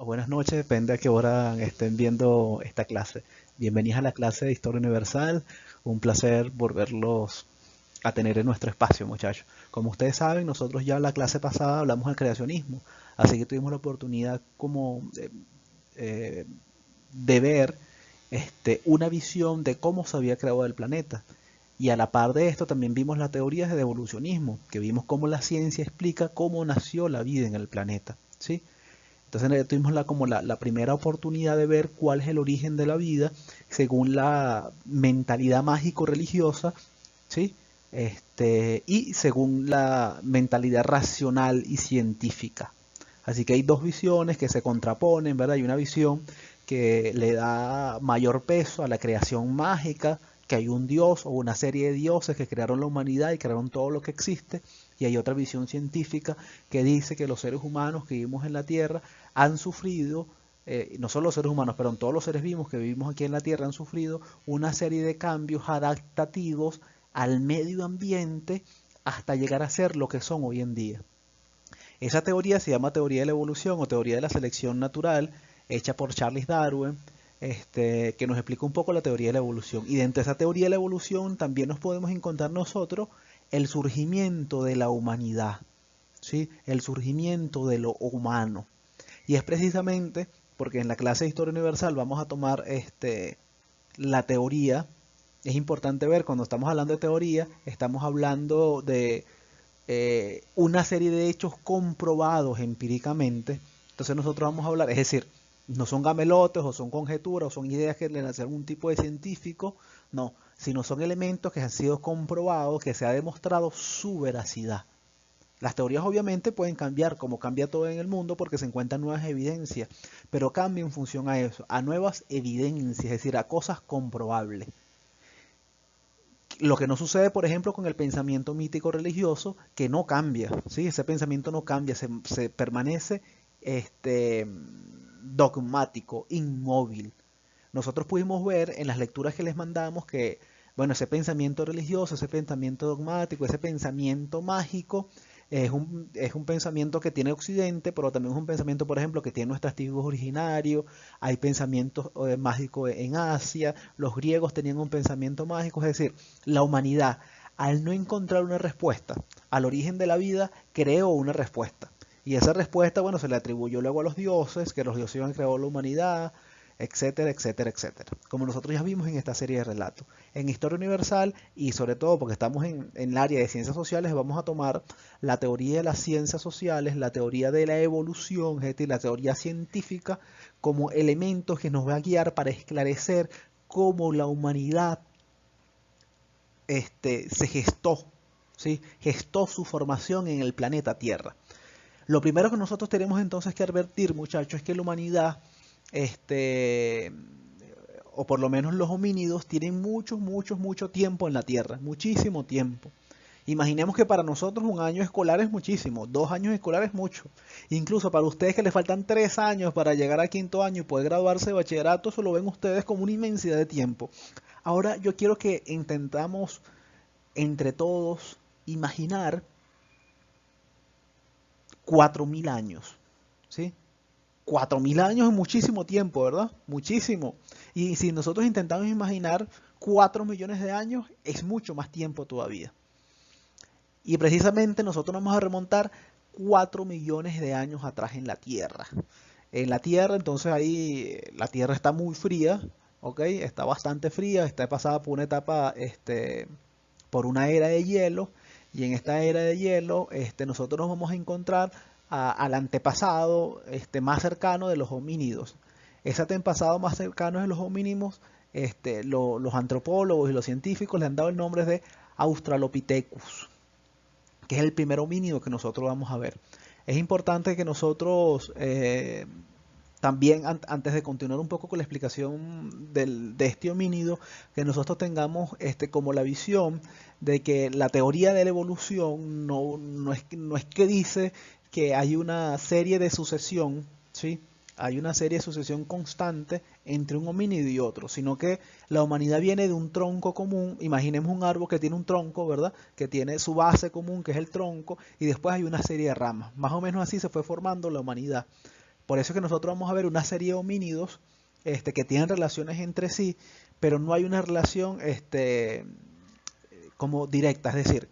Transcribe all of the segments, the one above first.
o buenas noches, depende a qué hora estén viendo esta clase. Bienvenidos a la clase de Historia Universal. Un placer volverlos a tener en nuestro espacio, muchachos. Como ustedes saben, nosotros ya en la clase pasada hablamos del creacionismo, así que tuvimos la oportunidad como eh, de ver una visión de cómo se había creado el planeta. Y a la par de esto también vimos las teorías del evolucionismo, que vimos cómo la ciencia explica cómo nació la vida en el planeta, ¿sí? Entonces tuvimos la primera oportunidad de ver cuál es el origen de la vida según la mentalidad mágico-religiosa, ¿sí? Y según la mentalidad racional y científica. Así que hay dos visiones que se contraponen, ¿verdad? Hay una visión que le da mayor peso a la creación mágica, que hay un dios o una serie de dioses que crearon la humanidad y crearon todo lo que existe, y hay otra visión científica que dice que los seres humanos que vivimos en la Tierra han sufrido, no solo los seres humanos, pero todos los seres vivos que vivimos aquí en la Tierra han sufrido una serie de cambios adaptativos al medio ambiente hasta llegar a ser lo que son hoy en día. Esa teoría se llama teoría de la evolución o teoría de la selección natural, hecha por Charles Darwin, que nos explica un poco la teoría de la evolución. Y dentro de esa teoría de la evolución también nos podemos encontrar nosotros el surgimiento de la humanidad, ¿sí? El surgimiento de lo humano. Y es precisamente porque en la clase de Historia Universal vamos a tomar la teoría. Es importante ver, cuando estamos hablando de teoría, estamos hablando de una serie de hechos comprobados empíricamente. Entonces nosotros vamos a hablar, es decir, no son gamelotes o son conjeturas o son ideas que le nace algún tipo de científico, no, sino son elementos que han sido comprobados, que se ha demostrado su veracidad. Las teorías obviamente pueden cambiar, como cambia todo en el mundo, porque se encuentran nuevas evidencias, pero cambia en función a eso, a nuevas evidencias, es decir, a cosas comprobables. Lo que no sucede, por ejemplo, con el pensamiento mítico religioso, que no cambia, ¿sí? Ese pensamiento no cambia, se permanece este, dogmático, inmóvil. Nosotros pudimos ver en las lecturas que les mandamos que, bueno, ese pensamiento religioso, ese pensamiento dogmático, ese pensamiento mágico, es un pensamiento que tiene Occidente, pero también es un pensamiento, por ejemplo, que tiene nuestros tribus originarios. Hay pensamientos mágicos en Asia, los griegos tenían un pensamiento mágico, es decir, la humanidad, al no encontrar una respuesta al origen de la vida, creó una respuesta. Y esa respuesta, bueno, se le atribuyó luego a los dioses, que los dioses han creado la humanidad, etcétera, etcétera, etcétera. Como nosotros ya vimos en esta serie de relatos. En Historia Universal, y sobre todo porque estamos en el área de ciencias sociales, vamos a tomar la teoría de las ciencias sociales, la teoría de la evolución, es decir, la teoría científica, como elementos que nos va a guiar para esclarecer cómo la humanidad se gestó, ¿sí? Gestó su formación en el planeta Tierra. Lo primero que nosotros tenemos entonces que advertir, muchachos, es que la humanidad, este, o por lo menos los homínidos, tienen mucho tiempo en la Tierra, muchísimo tiempo. Imaginemos que para nosotros un año escolar es muchísimo, 2 años escolares es mucho. Incluso para ustedes que les faltan 3 años para llegar a quinto año y poder graduarse de bachillerato, eso lo ven ustedes como una inmensidad de tiempo. Ahora yo quiero que intentamos entre todos imaginar 4.000 años, ¿sí? 4.000 años es muchísimo tiempo, ¿verdad? Muchísimo. Y si nosotros intentamos imaginar 4 millones de años, es mucho más tiempo todavía. Y precisamente nosotros vamos a remontar 4 millones de años atrás en la Tierra. En la Tierra, entonces ahí la Tierra está muy fría, ¿ok? Está bastante fría, está pasada por una etapa, por una era de hielo, y en esta era de hielo, nosotros nos vamos a encontrar al antepasado más cercano de los homínidos. Ese antepasado más cercano de los homínidos, los antropólogos y los científicos le han dado el nombre de Australopithecus, que es el primer homínido que nosotros vamos a ver. Es importante que nosotros también, antes de continuar un poco con la explicación de este homínido, que nosotros tengamos como la visión de que la teoría de la evolución no es que dice que hay una serie de sucesión, ¿sí? Hay una serie de sucesión constante entre un homínido y otro, sino que la humanidad viene de un tronco común. Imaginemos un árbol que tiene un tronco, ¿verdad? Que tiene su base común, que es el tronco, y después hay una serie de ramas. Más o menos así se fue formando la humanidad. Por eso es que nosotros vamos a ver una serie de homínidos que tienen relaciones entre sí, pero no hay una relación como directa, es decir,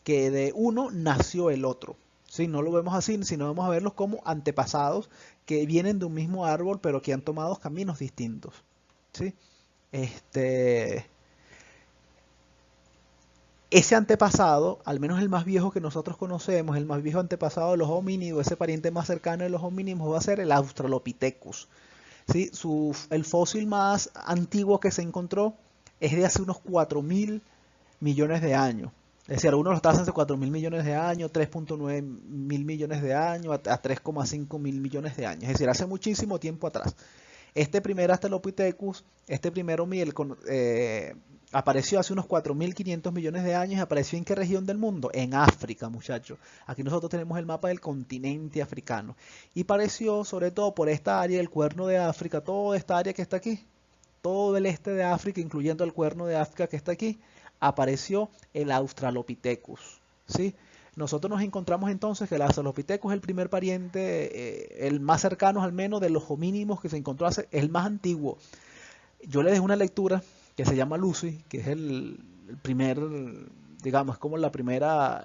que de uno nació el otro. ¿Sí? No lo vemos así, sino vamos a verlos como antepasados que vienen de un mismo árbol, pero que han tomado caminos distintos. ¿Sí? Este, ese antepasado, al menos el más viejo que nosotros conocemos, el más viejo antepasado de los homínidos, ese pariente más cercano de los homínidos va a ser el Australopithecus. ¿Sí? El fósil más antiguo que se encontró es de hace unos 4.000 millones de años. Es decir, algunos lo están hace 4.000 millones de años, 3.9 mil millones de años, a 3,5 mil millones de años. Es decir, hace muchísimo tiempo atrás. Este primer Australopithecus, este primer hominid, apareció hace unos 4.500 millones de años y apareció en qué región del mundo? En África, muchachos. Aquí nosotros tenemos el mapa del continente africano. Y apareció sobre todo por esta área, el Cuerno de África, toda esta área que está aquí, todo el este de África, incluyendo el Cuerno de África que está aquí, apareció el Australopithecus. ¿Sí? Nosotros nos encontramos entonces que el Australopithecus es el primer pariente, el más cercano al menos de los homínimos que se encontró hace, el más antiguo. Yo le dejé una lectura que se llama Lucy, que es el primer, digamos, como la primera,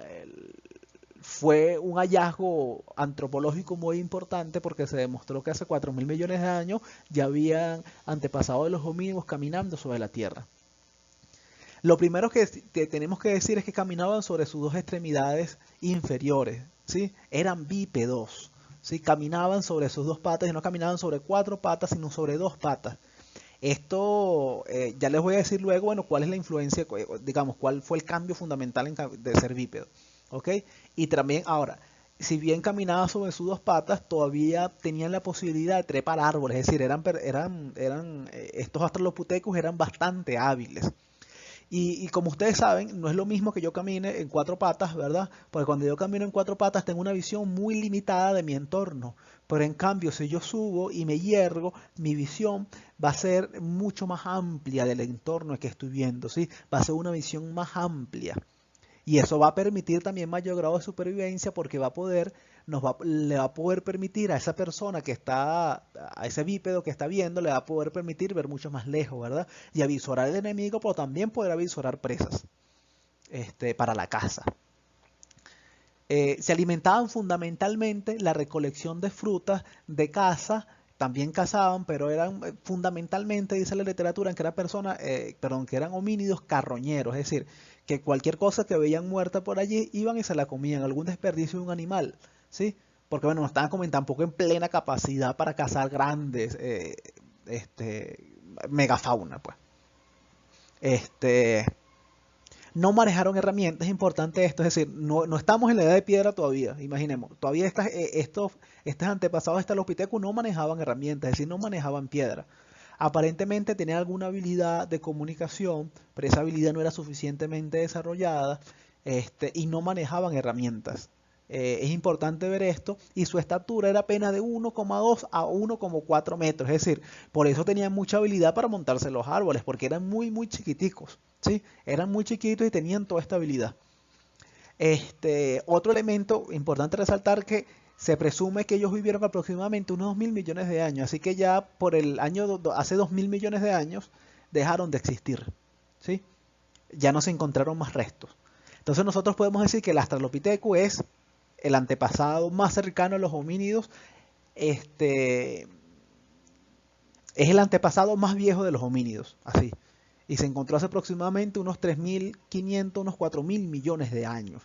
fue un hallazgo antropológico muy importante porque se demostró que hace 4.000 millones de años ya habían antepasados de los homínidos caminando sobre la Tierra. Lo primero que tenemos que decir es que caminaban sobre sus dos extremidades inferiores, ¿sí? Eran bípedos, ¿sí? Caminaban sobre sus dos patas y no caminaban sobre cuatro patas, sino sobre dos patas. Esto, ya les voy a decir luego, bueno, cuál es la influencia, digamos, cuál fue el cambio fundamental de ser bípedo, ¿ok? Y también, ahora, si bien caminaban sobre sus dos patas, todavía tenían la posibilidad de trepar árboles, es decir, estos australopithecus eran bastante hábiles. Y como ustedes saben, no es lo mismo que yo camine en cuatro patas, ¿verdad? Porque cuando yo camino en cuatro patas tengo una visión muy limitada de mi entorno. Pero en cambio, si yo subo y me hiergo, mi visión va a ser mucho más amplia del entorno que estoy viendo, ¿sí? Va a ser una visión más amplia. Y eso va a permitir también mayor grado de supervivencia porque le va a poder permitir a esa persona que está, a ese bípedo que está viendo, le va a poder permitir ver mucho más lejos, ¿verdad? Y avisorar al enemigo, pero también poder avisorar presas para la caza. Se alimentaban fundamentalmente la recolección de frutas de caza, también cazaban, pero eran fundamentalmente, dice la literatura, que eran personas, que eran homínidos carroñeros, es decir, que cualquier cosa que veían muerta por allí iban y se la comían, algún desperdicio de un animal, ¿sí? Porque bueno, no estaban como tampoco en plena capacidad para cazar grandes megafauna, pues. Este, no manejaron herramientas, es importante esto, es decir, no estamos en la edad de piedra todavía, imaginemos, todavía estos antepasados de Australopithecus no manejaban herramientas, es decir, no manejaban piedra. Aparentemente tenían alguna habilidad de comunicación, pero esa habilidad no era suficientemente desarrollada, y no manejaban herramientas. Es importante ver esto, y su estatura era apenas de 1,2 a 1,4 metros, es decir, por eso tenían mucha habilidad para montarse en los árboles, porque eran muy, muy chiquiticos, ¿sí? Eran muy chiquitos y tenían toda esta habilidad. Otro elemento importante resaltar que se presume que ellos vivieron aproximadamente unos 2.000 millones de años, así que ya por el año, hace 2.000 millones de años, dejaron de existir, ¿sí? Ya no se encontraron más restos. Entonces nosotros podemos decir que el Australopithecus es el antepasado más cercano a los homínidos, es el antepasado más viejo de los homínidos, así. Y se encontró hace aproximadamente unos 3.500, unos 4.000 millones de años.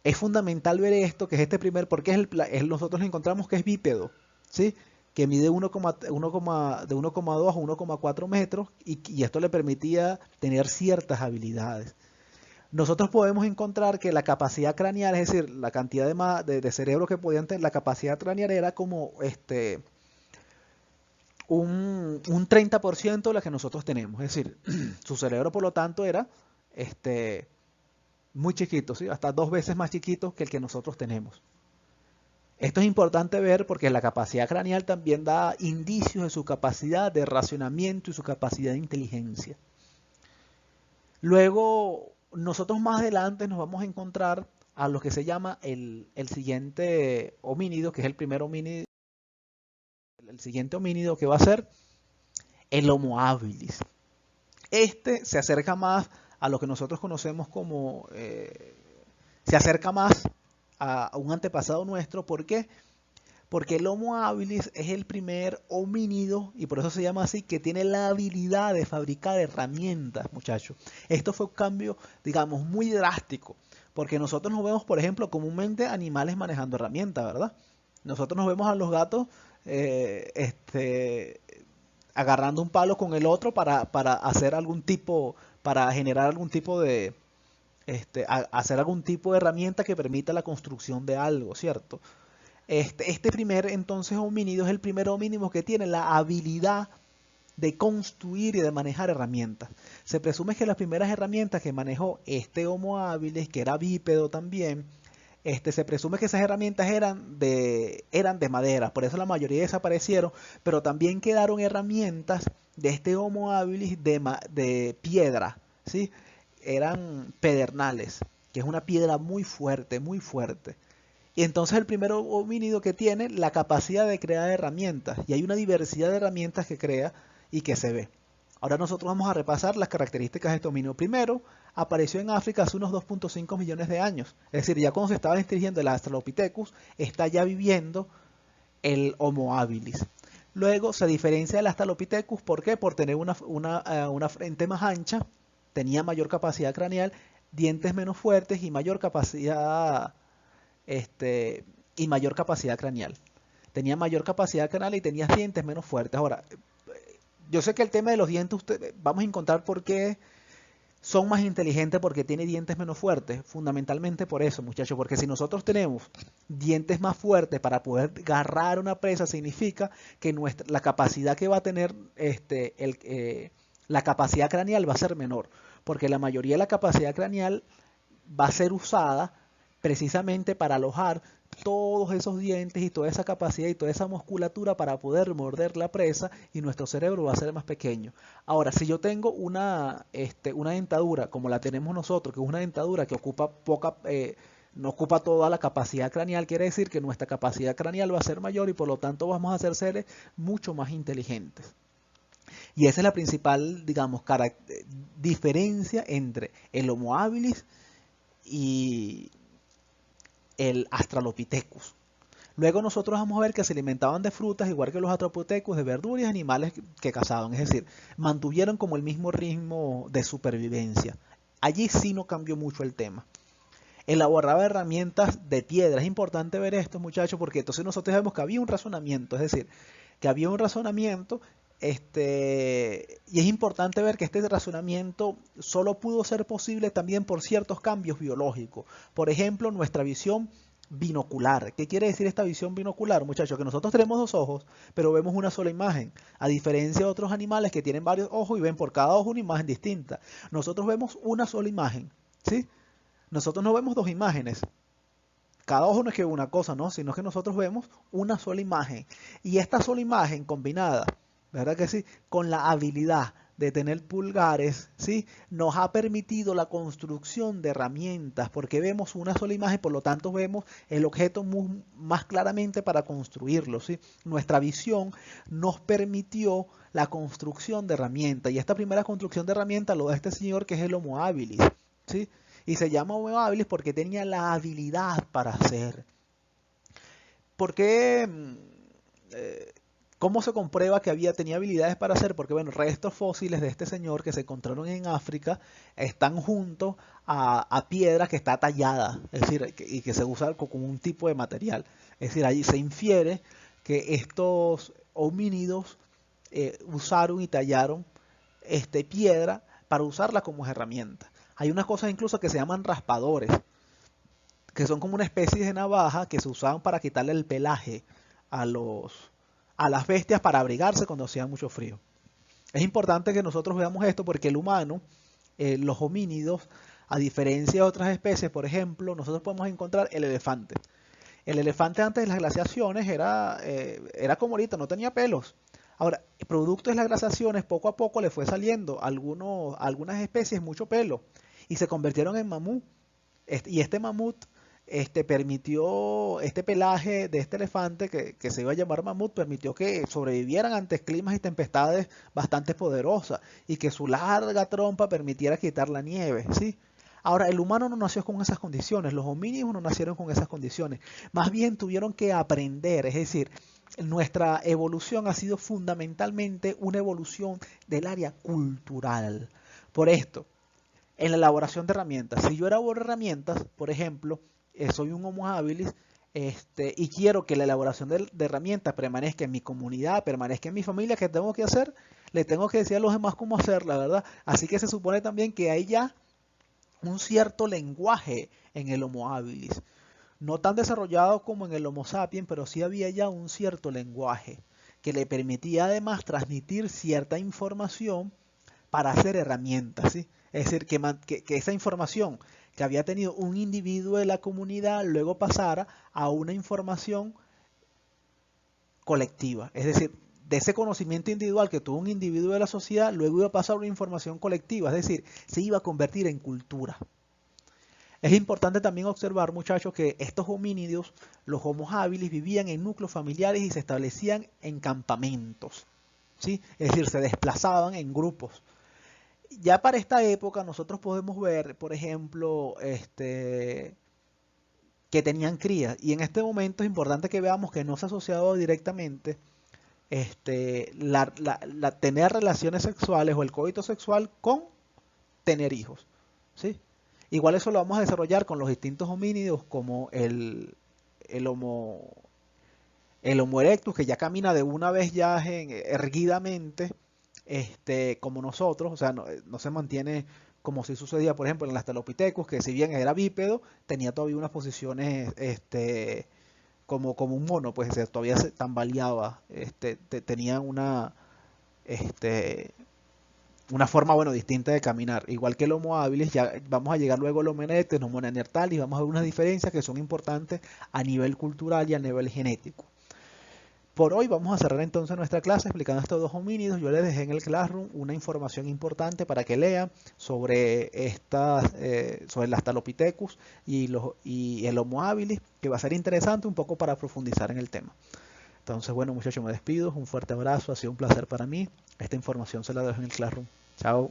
Es fundamental ver esto, que es este primer, porque nosotros encontramos que es bípedo, ¿sí? Que mide de 1,2 a 1,4 metros y esto le permitía tener ciertas habilidades. Nosotros podemos encontrar que la capacidad craneal, es decir, la cantidad de cerebro que podían tener, la capacidad craneal era como un 30% de la que nosotros tenemos. Es decir, su cerebro por lo tanto era muy chiquito, ¿sí? Hasta 2 veces más chiquito que el que nosotros tenemos. Esto es importante ver porque la capacidad craneal también da indicios de su capacidad de racionamiento y su capacidad de inteligencia. Luego, nosotros más adelante nos vamos a encontrar a lo que se llama el siguiente homínido, que es el primer homínido el siguiente homínido que va a ser el Homo habilis. Este se acerca más a lo que nosotros conocemos como, se acerca más a un antepasado nuestro. ¿Por qué? Porque el Homo habilis es el primer homínido, y por eso se llama así, que tiene la habilidad de fabricar herramientas, muchachos. Esto fue un cambio, digamos, muy drástico, porque nosotros nos vemos, por ejemplo, comúnmente animales manejando herramientas, ¿verdad? Nosotros nos vemos a los gatos agarrando un palo con el otro para hacer algún tipo, para generar algún tipo de, hacer algún tipo de herramienta que permita la construcción de algo, ¿cierto? Este primer entonces homínido es el primer homínido que tiene la habilidad de construir y de manejar herramientas. Se presume que las primeras herramientas que manejó este Homo habilis, que era bípedo también, se presume que esas herramientas eran de madera, por eso la mayoría desaparecieron, pero también quedaron herramientas de este Homo habilis de piedra, ¿sí? Eran pedernales, que es una piedra muy fuerte, muy fuerte. Y entonces el primer homínido que tiene la capacidad de crear herramientas, y hay una diversidad de herramientas que crea y que se ve. Ahora nosotros vamos a repasar las características de este homínido. Primero, apareció en África hace unos 2.5 millones de años. Es decir, ya cuando se estaba extinguiendo el Australopithecus, está ya viviendo el Homo habilis. Luego se diferencia del Australopithecus, ¿por qué? Por tener una frente más ancha, tenía mayor capacidad craneal, dientes menos fuertes y mayor capacidad este, mayor capacidad craneal. Tenía mayor capacidad craneal y tenía dientes menos fuertes. Ahora, yo sé que el tema de los dientes, vamos a encontrar por qué son más inteligentes, porque tienen dientes menos fuertes. Fundamentalmente por eso, muchachos, porque si nosotros tenemos dientes más fuertes para poder agarrar una presa, significa que la capacidad que va a tener la capacidad craneal va a ser menor, porque la mayoría de la capacidad craneal va a ser usada precisamente para alojar todos esos dientes y toda esa capacidad y toda esa musculatura para poder morder la presa, y nuestro cerebro va a ser más pequeño. Ahora, si yo tengo una dentadura como la tenemos nosotros, que es una dentadura que ocupa no ocupa toda la capacidad craneal, quiere decir que nuestra capacidad craneal va a ser mayor y por lo tanto vamos a ser seres mucho más inteligentes. Y esa es la principal, digamos, diferencia entre el Homo habilis y el Australopithecus. Luego nosotros vamos a ver que se alimentaban de frutas, igual que los Australopithecus, de verduras y animales que cazaban. Es decir, mantuvieron como el mismo ritmo de supervivencia. Allí sí no cambió mucho el tema. Elaboraba herramientas de piedra. Es importante ver esto, muchachos, porque entonces nosotros vemos que había un razonamiento. Es decir, que había un razonamiento. Y es importante ver que este razonamiento solo pudo ser posible también por ciertos cambios biológicos. Por ejemplo, nuestra visión binocular. ¿Qué quiere decir esta visión binocular, muchachos? Que nosotros tenemos dos ojos, pero vemos una sola imagen, a diferencia de otros animales que tienen varios ojos y ven por cada ojo una imagen distinta. Nosotros vemos una sola imagen, ¿sí? Nosotros no vemos dos imágenes. Cada ojo no es que una cosa, ¿no? Sino que nosotros vemos una sola imagen. Y esta sola imagen combinada, ¿verdad que sí?, con la habilidad de tener pulgares, ¿sí?, nos ha permitido la construcción de herramientas, porque vemos una sola imagen, por lo tanto vemos el objeto más claramente para construirlo, ¿sí? Nuestra visión nos permitió la construcción de herramientas, y esta primera construcción de herramientas lo da este señor, que es el Homo habilis, ¿sí? Y se llama Homo habilis porque tenía la habilidad para hacer. ¿Por qué? ¿Cómo se comprueba que tenía habilidades para hacer? Porque, bueno, restos fósiles de este señor que se encontraron en África están junto a piedra que está tallada, es decir, y que se usa como un tipo de material. Es decir, allí se infiere que estos homínidos usaron y tallaron piedra para usarla como herramienta. Hay unas cosas incluso que se llaman raspadores, que son como una especie de navaja que se usaban para quitarle el pelaje a las bestias para abrigarse cuando hacía mucho frío. Es importante que nosotros veamos esto porque el humano, los homínidos, a diferencia de otras especies, por ejemplo, nosotros podemos encontrar el elefante. El elefante antes de las glaciaciones era como ahorita, no tenía pelos. Ahora, producto de las glaciaciones, poco a poco le fue saliendo algunas especies mucho pelo y se convirtieron en mamut. Y este mamut permitió este pelaje de este elefante que se iba a llamar mamut, permitió que sobrevivieran ante climas y tempestades bastante poderosas y que su larga trompa permitiera quitar la nieve, ¿sí? Ahora, el humano no nació con esas condiciones, los homínidos no nacieron con esas condiciones, más bien tuvieron que aprender, es decir, nuestra evolución ha sido fundamentalmente una evolución del área cultural. Por esto, en la elaboración de herramientas. Si yo elaboro herramientas, por ejemplo, soy un Homo habilis, y quiero que la elaboración de herramientas permanezca en mi comunidad, permanezca en mi familia, ¿qué tengo que hacer? Le tengo que decir a los demás cómo hacerla, ¿verdad? Así que se supone también que hay ya un cierto lenguaje en el Homo habilis. No tan desarrollado como en el Homo sapiens, pero sí había ya un cierto lenguaje que le permitía además transmitir cierta información para hacer herramientas, ¿sí? Es decir, que esa información que había tenido un individuo de la comunidad luego pasara a una información colectiva. Es decir, de ese conocimiento individual que tuvo un individuo de la sociedad, luego iba a pasar a una información colectiva, es decir, se iba a convertir en cultura. Es importante también observar, muchachos, que estos homínidos, los Homo habilis, vivían en núcleos familiares y se establecían en campamentos, ¿sí? Es decir, se desplazaban en grupos. Ya para esta época nosotros podemos ver, por ejemplo, que tenían crías. Y en este momento es importante que veamos que no se ha asociado directamente tener relaciones sexuales o el coito sexual con tener hijos, ¿sí? Igual eso lo vamos a desarrollar con los distintos homínidos como el Homo, el Homo erectus, que ya camina de una vez ya erguidamente, como nosotros, o sea, no se mantiene como si sucedía, por ejemplo, en el Australopithecus, que si bien era bípedo, tenía todavía unas posiciones como un mono, pues todavía se tambaleaba, tenía este, una forma, bueno, distinta de caminar. Igual que el Homo habilis, ya vamos a llegar luego al Homo erectus, el Homo neanderthalis, y vamos a ver unas diferencias que son importantes a nivel cultural y a nivel genético. Por hoy vamos a cerrar entonces nuestra clase explicando estos dos homínidos. Yo les dejé en el Classroom una información importante para que lean sobre sobre el Australopithecus y el Homo habilis, que va a ser interesante un poco para profundizar en el tema. Entonces, bueno, muchachos, me despido. Un fuerte abrazo. Ha sido un placer para mí. Esta información se la dejo en el Classroom. Chao.